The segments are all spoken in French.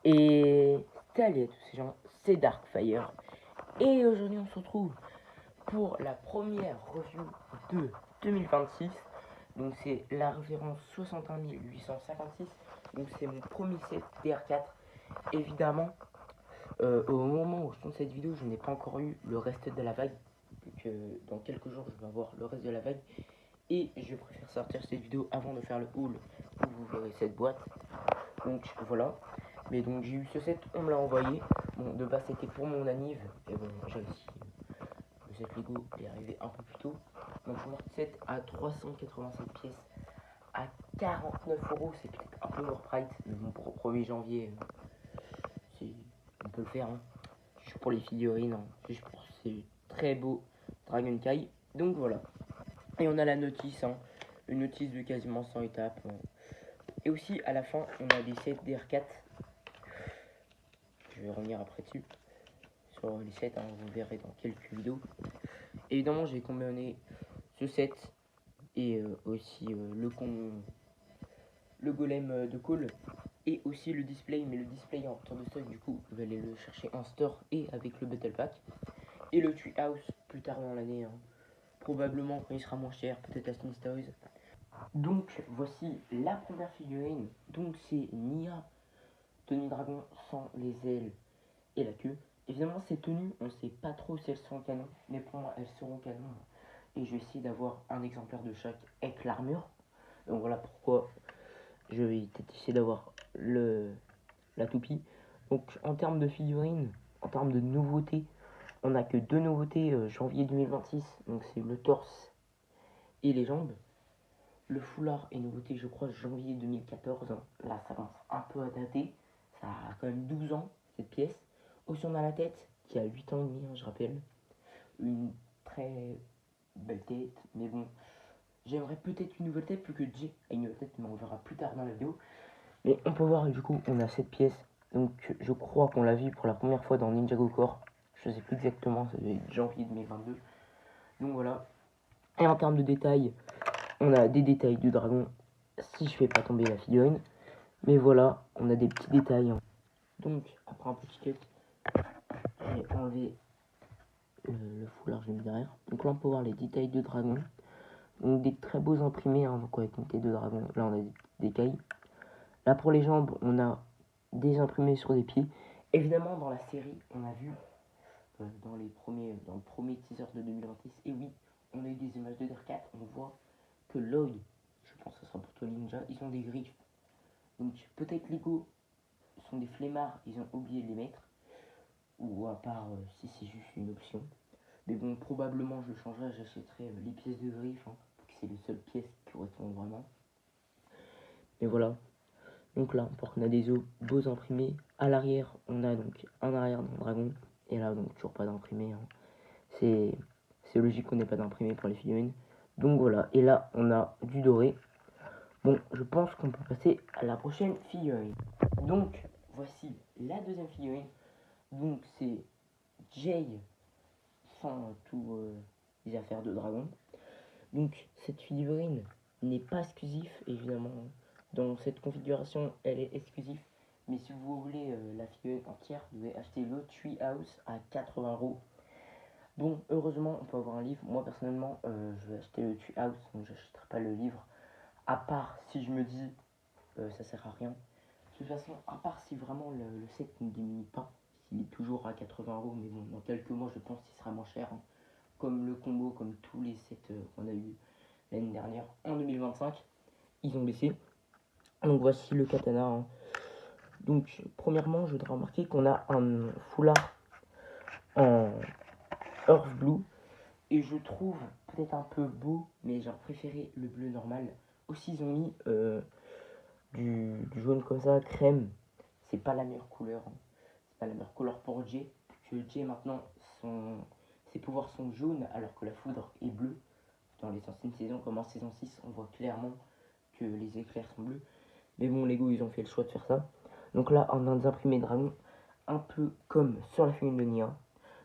Et salut à tous ces gens, c'est Darkfire. Et aujourd'hui on se retrouve pour la première review de 2026. Donc c'est la référence 61856. Donc c'est mon premier set DR4. Évidemment, au moment où je tourne cette vidéo, je n'ai pas encore eu le reste de la vague. Donc dans quelques jours, je vais avoir le reste de la vague. Et je préfère sortir cette vidéo avant de faire le haul où vous verrez cette boîte. Donc voilà. Mais donc j'ai eu ce set, on me l'a envoyé. Bon, de base c'était pour mon anniv. Et bon, j'ai aussi le set Lego est arrivé un peu plus tôt. Donc mon set à 387 pièces à 49 euros. C'est peut-être un peu overpriced. Mais bon, pour le 1er janvier, on peut le faire. Hein. Juste pour les figurines. Hein. Juste pour ces très beaux Dragon Kai. Donc voilà. Et on a la notice. Hein. Une notice de quasiment 100 étapes. Hein. Et aussi à la fin, on a des sets DR4. Je vais revenir après dessus. Sur les sets, hein, vous verrez dans quelques vidéos. Évidemment, j'ai combiné ce set et aussi le golem de call et aussi le display, mais le display en retour de stock, du coup, vous allez le chercher en store et avec le Battle Pack. Et le Treehouse plus tard dans l'année, hein. Probablement quand il sera moins cher, peut-être à Smith Toys. Donc, voici la première figurine. Donc, c'est Nia, tenue dragon sans les ailes et la queue. Évidemment, ces tenues, on ne sait pas trop si elles seront canon, mais pour moi, elles seront canon. Et je vais essayer d'avoir un exemplaire de chaque avec l'armure. Donc voilà pourquoi je vais peut-être essayer d'avoir la toupie. Donc en termes de figurines, en termes de nouveautés, on n'a que deux nouveautés janvier 2026. Donc c'est le torse et les jambes. Le foulard est nouveauté, je crois, janvier 2014. Là, ça commence un peu à dater. Ça a quand même 12 ans, cette pièce. Aussi, on a la tête, qui a 8 ans et demi, hein, je rappelle. Une très belle tête, mais bon. J'aimerais peut-être une nouvelle tête, plus que Jay a une nouvelle tête, mais on verra plus tard dans la vidéo. Mais on peut voir, du coup, on a cette pièce. Donc, je crois qu'on l'a vu pour la première fois dans Ninjago Core. Je sais plus exactement, ça devait être janvier 2022. Donc voilà. Et en termes de détails, on a des détails du dragon, si je fais pas tomber la figurine. Mais voilà, on a des petits détails. Hein. Donc, après un petit cut, j'ai enlevé le foulard, je l'ai mis derrière. Donc là, on peut voir les détails de dragon. Donc des très beaux imprimés, hein, donc avec une tête de dragon. Là, on a des cailles. Là, pour les jambes, on a des imprimés sur des pieds. Évidemment, dans la série, on a vu dans le premier teaser de 2026, et oui, on a eu des images de DR4. On voit que Lloyd, je pense que ce sera pour toi Ninja, ils ont des griffes. Donc peut-être Lego sont des flemmards, ils ont oublié de les mettre. Ou à part si c'est juste une option. Mais bon, probablement je changerai, j'achèterai les pièces de griffes, hein, parce que c'est les seules pièces qui correspondent vraiment. Et voilà. Donc là, on a des beaux imprimés. À l'arrière, on a donc un arrière d'un dragon. Et là, donc toujours pas d'imprimé. Hein. C'est logique qu'on n'ait pas d'imprimé pour les figurines. Donc voilà. Et là, on a du doré. Bon, je pense qu'on peut passer à la prochaine figurine. Donc, voici la deuxième figurine. Donc, c'est Jay sans tout les affaires de dragon. Donc, cette figurine n'est pas exclusive, évidemment. Dans cette configuration, elle est exclusive. Mais si vous voulez la figurine entière, vous devez acheter le Treehouse à 80 €. Bon, heureusement, on peut avoir un livre. Moi, personnellement, je vais acheter le Treehouse, donc j'achèterai pas le livre. À part si je me dis, ça sert à rien. De toute façon, à part si vraiment le set ne diminue pas, s'il est toujours à 80 €, mais bon, dans quelques mois, je pense qu'il sera moins cher. Hein. Comme le combo, comme tous les sets qu'on a eu l'année dernière, en 2025, ils ont baissé. Donc voici le katana. Hein. Donc premièrement, je voudrais remarquer qu'on a un foulard en Earth Blue. Et je trouve peut-être un peu beau, mais j'aurais préféré le bleu normal. Aussi, ils ont mis du jaune comme ça, crème. C'est pas la meilleure couleur. Hein. C'est pas la meilleure couleur pour Jay. Que Jay maintenant, ses pouvoirs sont jaunes alors que la foudre est bleue. Dans les anciennes saisons, comme en saison 6, on voit clairement que les éclairs sont bleus. Mais bon, Lego, ils ont fait le choix de faire ça. Donc là, on a des imprimés dragons, un peu comme sur la figurine de Nia.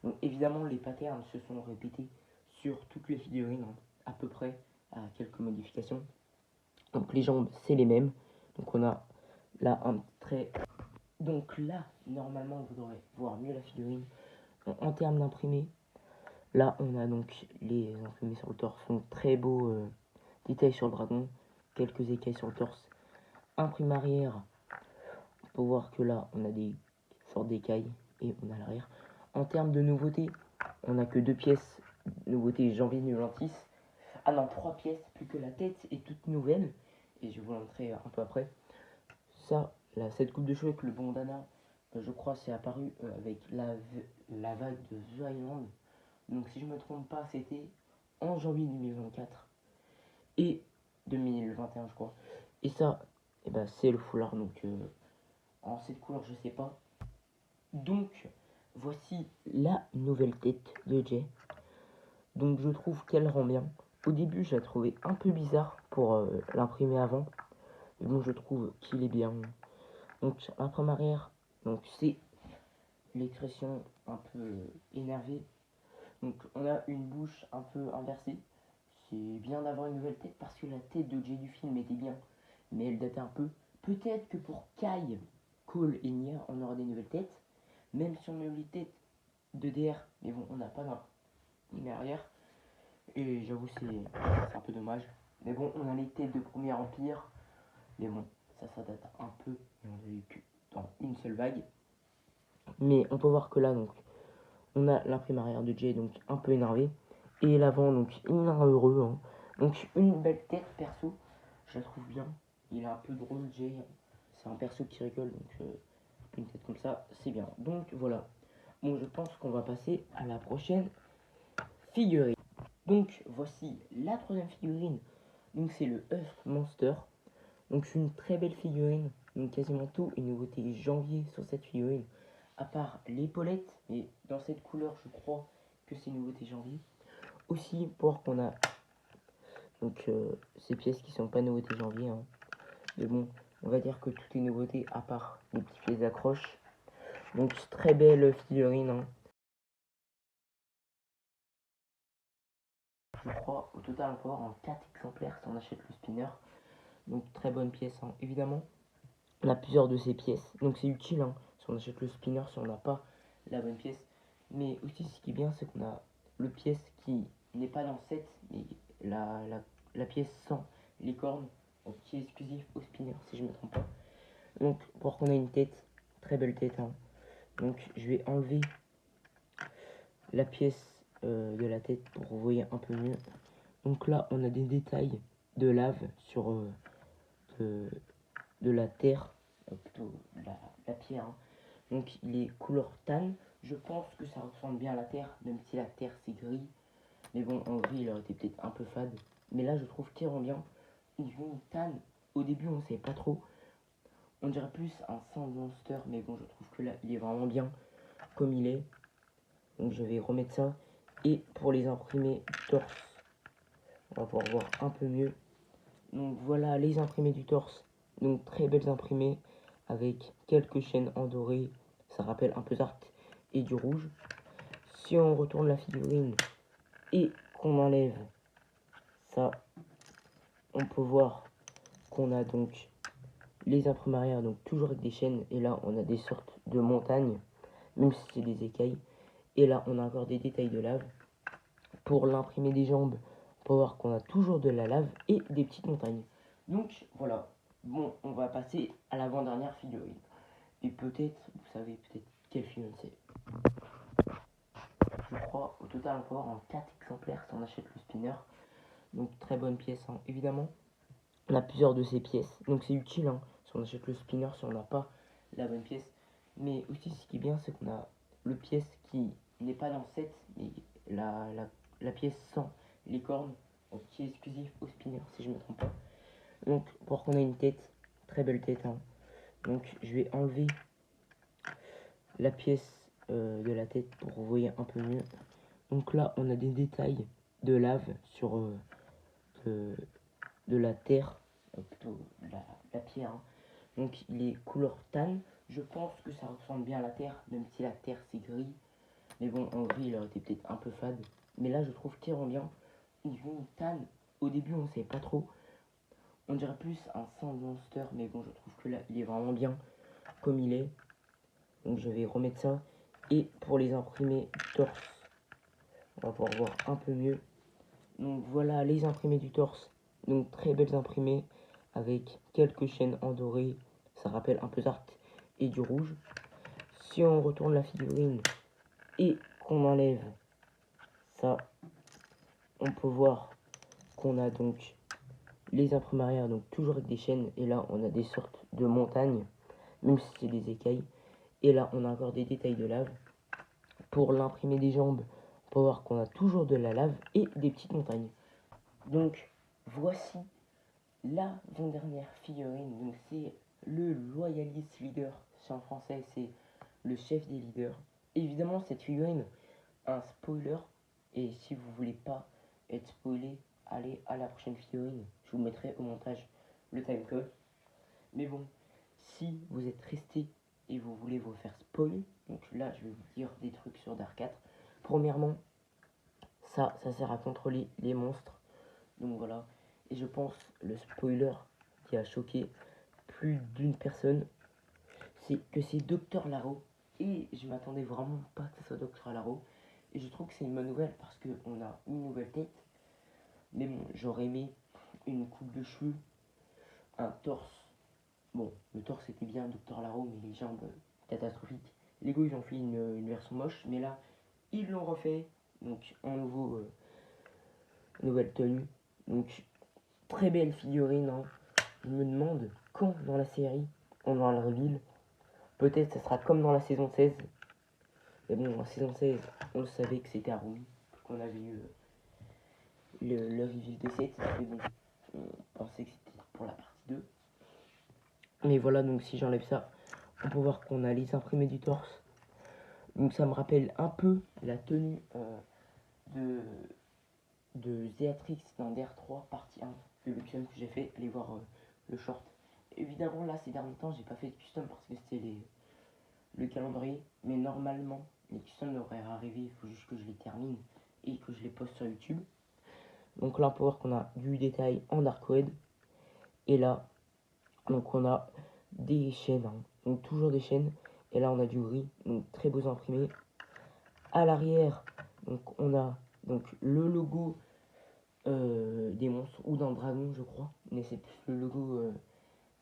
Donc évidemment, les patterns se sont répétés sur toutes les figurines, hein, à peu près, à quelques modifications. Donc les jambes, c'est les mêmes. Donc on a là un trait Donc là, normalement, vous devrez voir mieux la figurine. En termes d'imprimé, là, on a donc les imprimés sur le torse. Donc très beau détail sur le dragon. Quelques écailles sur le torse. Imprime arrière. On peut voir que là, on a des sortes d'écailles et on a l'arrière. En termes de nouveautés, on n'a que 2 pièces. Nouveauté janvier 2026. Ah non, 3 pièces, plus que la tête est toute nouvelle. Et je vais vous la montrer un peu après. Ça, là, cette coupe de cheveux avec le bandana, je crois c'est apparu avec la vague de The Island. Donc si je me trompe pas, c'était en janvier 2024 et 2021 je crois. Et ça, eh ben, c'est le foulard, donc en cette couleur je sais pas. Donc voici la nouvelle tête de Jay. Donc je trouve qu'elle rend bien. Au début je la trouvais un peu bizarre pour l'imprimer avant. Mais bon je trouve qu'il est bien. Donc imprime arrière, donc c'est l'expression un peu énervée. Donc on a une bouche un peu inversée. C'est bien d'avoir une nouvelle tête parce que la tête de Jay du film était bien, mais elle datait un peu. Peut-être que pour Kai, Cole et Nia, on aura des nouvelles têtes, même si on a eu les têtes de DR, mais bon, on n'a pas d'imprimé arrière. Et j'avoue, c'est un peu dommage. Mais bon, on a les têtes de Premier Empire, mais bon, ça date un peu, et on a eu que dans une seule vague. Mais on peut voir que là, donc, on a l'imprime arrière de Jay, donc un peu énervé. Et l'avant, donc il est heureux. Hein. Donc une belle tête, perso. Je la trouve bien. Il est un peu drôle, Jay. C'est un perso qui rigole, donc une tête comme ça, c'est bien. Donc voilà. Bon, je pense qu'on va passer à la prochaine figurine. Donc voici la troisième figurine. Donc c'est le Earth Monster. Donc c'est une très belle figurine. Donc quasiment tout une nouveauté janvier sur cette figurine. À part l'épaulette, et dans cette couleur, je crois que c'est une nouveauté janvier. Aussi, pour voir qu'on a donc ces pièces qui sont pas nouveauté janvier. Hein. Mais bon, on va dire que tout est nouveauté à part les petites pièces d'accroche. Donc très belle figurine. Hein. Je crois au total on peut avoir en 4 exemplaires si on achète le spinner. Donc très bonne pièce. Hein. Évidemment, on a plusieurs de ces pièces. Donc c'est utile hein, si on achète le spinner, si on n'a pas la bonne pièce. Mais aussi ce qui est bien, c'est qu'on a le pièce qui n'est pas dans le set, mais la pièce sans les cornes, donc qui est exclusif au spinner, si je ne me trompe pas. Donc pour qu'on ait une tête, très belle tête. Hein. Donc je vais enlever la pièce de la tête pour que vous voyez un peu mieux. Donc là, on a des détails de lave sur de la terre, plutôt la pierre. Hein. Donc il est couleur tan. Je pense que ça ressemble bien à la terre, même si la terre c'est gris. Mais bon, en gris, il aurait été peut-être un peu fade. Mais là, je trouve qu'il rend bien. Il fait une tan. Au début, on ne savait pas trop. On dirait plus un Sand Monster. Mais bon, je trouve que là, il est vraiment bien comme il est. Donc je vais remettre ça. Et pour les imprimés du torse, on va pouvoir voir un peu mieux. Donc voilà les imprimés du torse. Donc très belles imprimés avec quelques chaînes en doré. Ça rappelle un peu Zart et du rouge. Si on retourne la figurine et qu'on enlève ça, on peut voir qu'on a donc les imprimes arrière, donc toujours avec des chaînes. Et là, on a des sortes de montagnes, même si c'est des écailles. Et là, on a encore des détails de lave. Pour l'imprimer des jambes, on peut voir qu'on a toujours de la lave et des petites montagnes. Donc voilà. Bon, on va passer à l'avant-dernière figurine. Et peut-être, vous savez peut-être quelle figurine c'est. Je crois au total on peut avoir en 4 exemplaires si on achète le spinner. Donc très bonne pièce. Hein. Évidemment, on a plusieurs de ces pièces. Donc c'est utile hein, si on achète le spinner, si on n'a pas la bonne pièce. Mais aussi ce qui est bien, c'est qu'on a le pièce qui n'est pas dans le set, mais la pièce sans les cornes, donc qui est exclusif au spinner, si je ne me trompe pas. Donc pour qu'on ait une tête, très belle tête. Hein. Donc je vais enlever la pièce de la tête pour que vous voyez un peu mieux. Donc là, on a des détails de lave sur de la terre, plutôt la pierre. Hein. Donc il est couleur tan. Je pense que ça ressemble bien à la terre, même si la terre c'est gris. Mais bon, en gris, il aurait été peut-être un peu fade. Mais là, je trouve qu'il rend bien. Il fait une tan. Au début, on ne savait pas trop. On dirait plus un Sand Monster. Mais bon, je trouve que là, il est vraiment bien comme il est. Donc je vais remettre ça. Et pour les imprimés du torse, on va pouvoir voir un peu mieux. Donc voilà les imprimés du torse. Donc très belles imprimées avec quelques chaînes en doré. Ça rappelle un peu Zart et du rouge. Si on retourne la figurine et qu'on enlève ça, on peut voir qu'on a donc les imprimes arrière, donc toujours avec des chaînes. Et là, on a des sortes de montagnes, même si c'est des écailles. Et là, on a encore des détails de lave. Pour l'imprimer des jambes, on peut voir qu'on a toujours de la lave et des petites montagnes. Donc, voici l'avant-dernière figurine. Donc, c'est le Loyalist Leader. Si en français, c'est le chef des leaders. Évidemment, cette figurine a un spoiler. Et si vous voulez pas être spoilé, allez à la prochaine figurine. Je vous mettrai au montage le timecode. Mais bon, si vous êtes resté et vous voulez vous faire spoil, donc là je vais vous dire des trucs sur Dark 4. Premièrement, ça sert à contrôler les monstres. Donc voilà. Et je pense le spoiler qui a choqué plus d'une personne, c'est que c'est Docteur Laro. Et je m'attendais vraiment pas que ce soit Docteur Laro. Et je trouve que c'est une bonne nouvelle parce qu'on a une nouvelle tête. Mais bon, j'aurais aimé une coupe de cheveux, un torse. Bon, le torse était bien Docteur Laro, mais les jambes catastrophiques. Lego ils ont fait une version moche, mais là ils l'ont refait. Donc en nouvelle tenue. Donc très belle figurine. Hein. Je me demande quand dans la série on va le reveal. Peut-être ça sera comme dans la saison 16. Mais bon, en saison 16, on le savait que c'était Harumi. Qu'on avait eu le reveal de 7. Mais bon, on pensait que c'était pour la partie 2. Mais voilà, donc si j'enlève ça, on peut voir qu'on a les imprimés du torse. Donc ça me rappelle un peu la tenue de Zéatrix dans DR3 partie 1, de l'option que j'ai fait. Allez voir le short. Évidemment là ces derniers temps j'ai pas fait de custom parce que c'était le calendrier. Mais normalement les customs devraient arriver, il faut juste que je les termine et que je les poste sur YouTube. Donc là on peut voir qu'on a du détail en Darkwood. Et là donc on a des chaînes, hein. Donc toujours des chaînes. Et là on a du gris, donc très beaux imprimés. À l'arrière, donc on a donc le logo des monstres ou d'un dragon, je crois, mais c'est plus le logo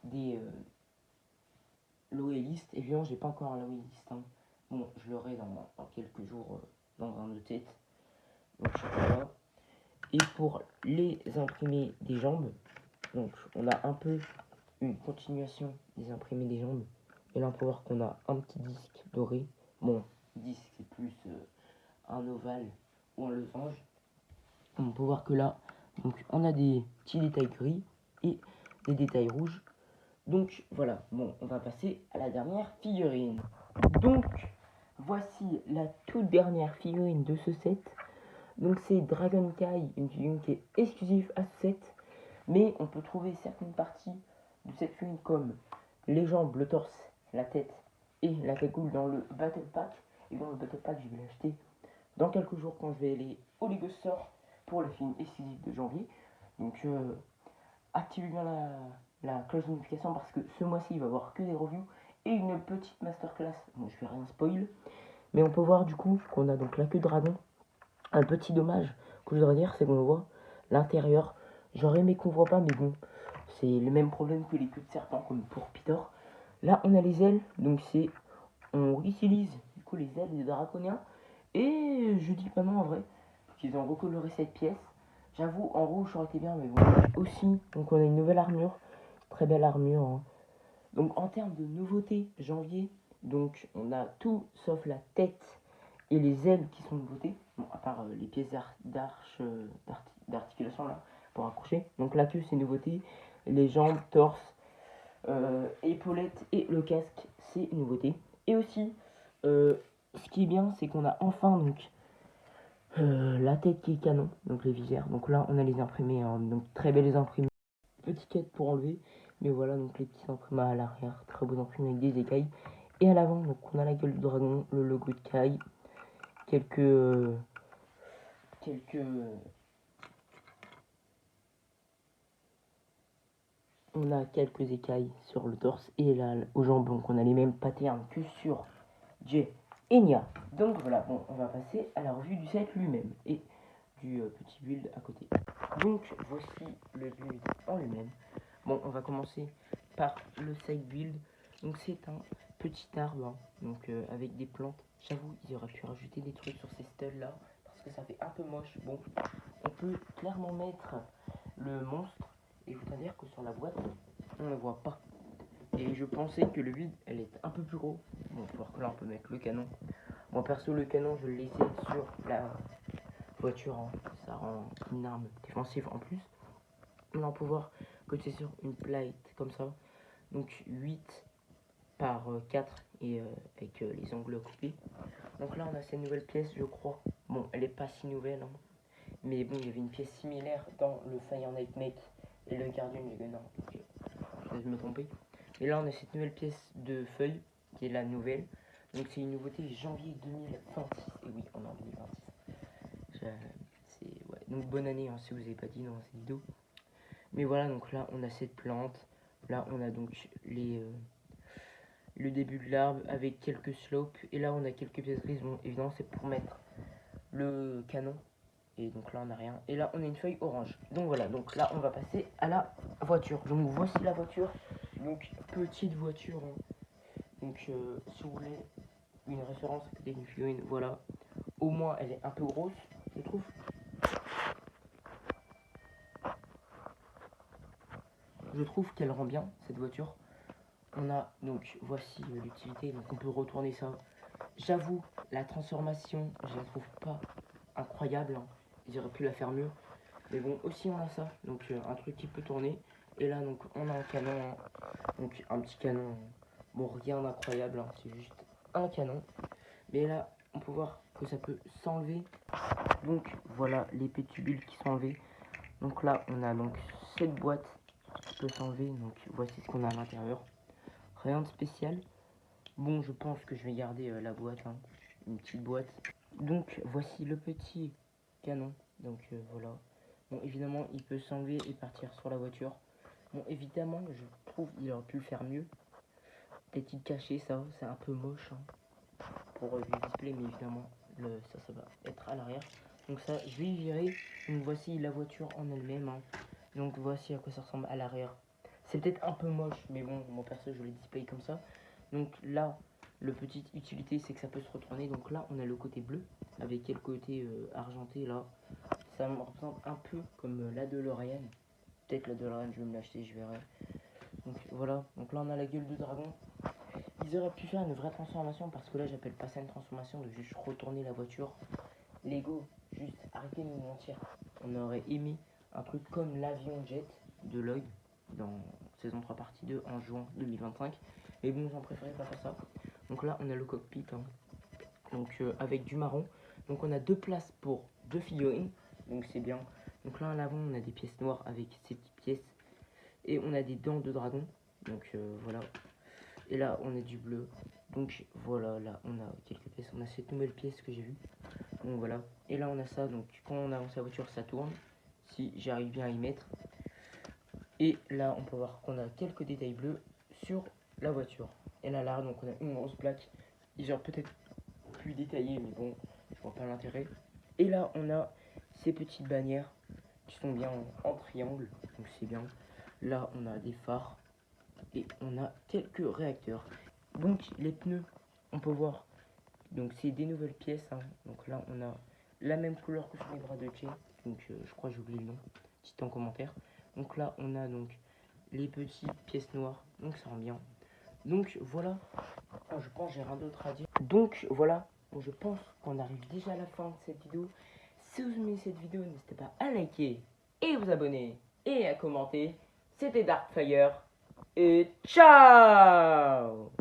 des loyalistes. Évidemment, j'ai pas encore un loyaliste. Hein. Bon, je l'aurai dans quelques jours dans un de tête. Donc voilà. Et pour les imprimés des jambes, donc on a un peu une continuation des imprimés des jambes. Et là on peut voir qu'on a un petit disque doré. Bon, disque c'est plus un ovale ou un losange. On peut voir que là, donc on a des petits détails gris et des détails rouges. Donc voilà, bon, on va passer à la dernière figurine. Donc, voici la toute dernière figurine de ce set. Donc c'est Dragon Kai, une figurine qui est exclusive à ce set. Mais on peut trouver certaines parties de cette figurine comme les jambes, le torse, la tête et la cagoule dans le Battle Pack. Et dans le Battle Pack, je vais l'acheter dans quelques jours quand je vais aller au Lego Store pour le film exclusif de janvier. Donc activez bien la cloche de notification parce que ce mois-ci il va y avoir que des reviews et une petite masterclass. Bon, je vais rien spoil, mais on peut voir du coup qu'on a donc la queue de dragon. Un petit dommage que je voudrais dire, c'est qu'on voit l'intérieur. J'aurais aimé qu'on voit pas, mais bon, c'est le même problème que les queues de serpent comme pour Peter. Là on a les ailes, donc c'est on réutilise du coup les ailes des draconiens. Et je dis pas non en vrai, qu'ils ont recoloré cette pièce. J'avoue, en rouge, ça aurait été bien, mais bon. Aussi, donc on a une nouvelle armure. Très belle armure. Hein. Donc en termes de nouveautés, janvier, donc on a tout sauf la tête et les ailes qui sont nouveautés. Bon, à part les pièces d'articulation là, pour accrocher. Donc la queue, c'est nouveauté. Les jambes, torse, épaulettes et le casque, c'est nouveauté. Et aussi, ce qui est bien, c'est qu'on a enfin donc la tête qui est canon, donc les visières. Donc là, on a les imprimés, hein, donc très belles imprimés. Petit quête pour enlever, mais voilà, donc les petits imprimés à l'arrière, très beaux imprimés avec des écailles. Et à l'avant, donc on a la gueule du dragon, le logo de Kai, quelques on a quelques écailles sur le torse et là aux jambes, donc on a les mêmes patterns que sur J et Nia. Donc voilà, bon, on va passer à la revue du set lui-même et du petit build à côté. Donc voici le build en lui-même. Bon, on va commencer par le side build. Donc c'est un petit arbre, hein, donc avec des plantes. J'avoue, ils auraient pu rajouter des trucs sur ces studs là, parce que ça fait un peu moche. Bon, on peut clairement mettre le monstre, et je voudrais dire que sur la boîte, on ne voit pas. Et je pensais que le vide, elle est un peu plus gros. Bon, pour que là, on peut mettre le canon. Moi, perso, le canon, je le laissais sur la voiture. Hein. Ça rend une arme défensive en plus. Là, on peut voir que c'est sur une plate comme ça. Donc, 8 par 4 et avec les angles coupés. Donc là, on a cette nouvelle pièce, je crois. Bon, elle est pas si nouvelle. Hein. Mais bon, il y avait une pièce similaire dans le Fire Night Mate et le Guardian du Gunner. Donc, je vais me tromper. Et là, on a cette nouvelle pièce de feuille qui est la nouvelle. Donc, c'est une nouveauté janvier 2026. Et oui, on est en 2026. Ouais. Donc, bonne année hein, si vous n'avez pas dit dans cette vidéo. Mais voilà, donc là, on a cette plante. Là, on a donc le début de l'arbre avec quelques slopes. Et là, on a quelques pièces grises. Bon, évidemment, c'est pour mettre le canon. Et donc là, on n'a rien. Et là, on a une feuille orange. Donc voilà, donc là, on va passer à la voiture. Donc voici la voiture. Donc, petite voiture. Hein. Donc, si vous voulez une référence des figurines, voilà. Au moins, elle est un peu grosse, je trouve. Je trouve qu'elle rend bien, cette voiture. On a, donc, voici l'utilité. Donc, on peut retourner ça. J'avoue, la transformation, je la trouve pas incroyable. Hein. Ils auraient pu la faire mieux. Mais bon, aussi, on a ça. Donc, un truc qui peut tourner. Et là, donc, on a un canon. Hein. Donc, un petit canon. Bon, rien d'incroyable. Hein. C'est juste un canon. Mais là, on peut voir que ça peut s'enlever. Donc voilà les pétubules qui sont enlevés. Donc là, on a donc cette boîte qui peut s'enlever. Donc voici ce qu'on a à l'intérieur. Rien de spécial. Bon, je pense que je vais garder la boîte. Hein. Une petite boîte. Donc voici le petit canon. Donc voilà. Bon, évidemment, il peut s'enlever et partir sur la voiture. Bon, évidemment, je trouve qu'il aurait pu le faire mieux. Peut-être il caché ça. C'est un peu moche. Hein. Pour du display, mais évidemment ça va être à l'arrière. Donc ça, je vais y virer. Donc voici la voiture en elle-même. Hein. Donc voici à quoi ça ressemble à l'arrière. C'est peut-être un peu moche, mais bon, mon perso, je l'ai display comme ça. Donc là, le petite utilité, c'est que ça peut se retourner. Donc là, on a le côté bleu, avec le côté argenté, là. Ça me représente un peu comme la DeLorean. Peut-être la DeLorean, je vais me l'acheter, je verrai. Donc voilà, donc là on a la gueule de dragon. Ils auraient pu faire une vraie transformation parce que là j'appelle pas ça une transformation de juste retourner la voiture. Lego, juste arrêtez de nous mentir. On aurait aimé un truc comme l'avion jet de Lloyd dans saison 3 partie 2 en juin 2025. Mais bon, j'en préférais pas faire ça. Donc là on a le cockpit. Hein. Donc avec du marron. Donc on a deux places pour deux figurines. Donc c'est bien. Donc là à l'avant on a des pièces noires avec ces petites pièces. Et on a des dents de dragon. Donc voilà. Et là, on a du bleu. Donc voilà, là, on a quelques pièces. On a cette nouvelle pièce que j'ai vue. Donc voilà. Et là, on a ça. Donc quand on avance la voiture, ça tourne. Si j'arrive bien à y mettre. Et là, on peut voir qu'on a quelques détails bleus sur la voiture. Et là, donc on a une grosse plaque. Ils auraient peut-être plus détaillé, mais bon, je vois pas l'intérêt. Et là, on a ces petites bannières qui sont bien en triangle. Donc c'est bien. Là, on a des phares. Et on a quelques réacteurs. Donc les pneus, on peut voir. Donc c'est des nouvelles pièces. Hein. Donc là on a la même couleur que sur les bras de Jay. Donc je crois que j'ai oublié le nom. Dites en commentaire. Donc là on a donc les petites pièces noires. Donc ça rend bien. Donc voilà. Je pense que j'ai rien d'autre à dire. Donc voilà. Je pense qu'on arrive déjà à la fin de cette vidéo. Si vous aimez cette vidéo, n'hésitez pas à liker et vous abonner et à commenter. C'était Darkfire. Et ciao!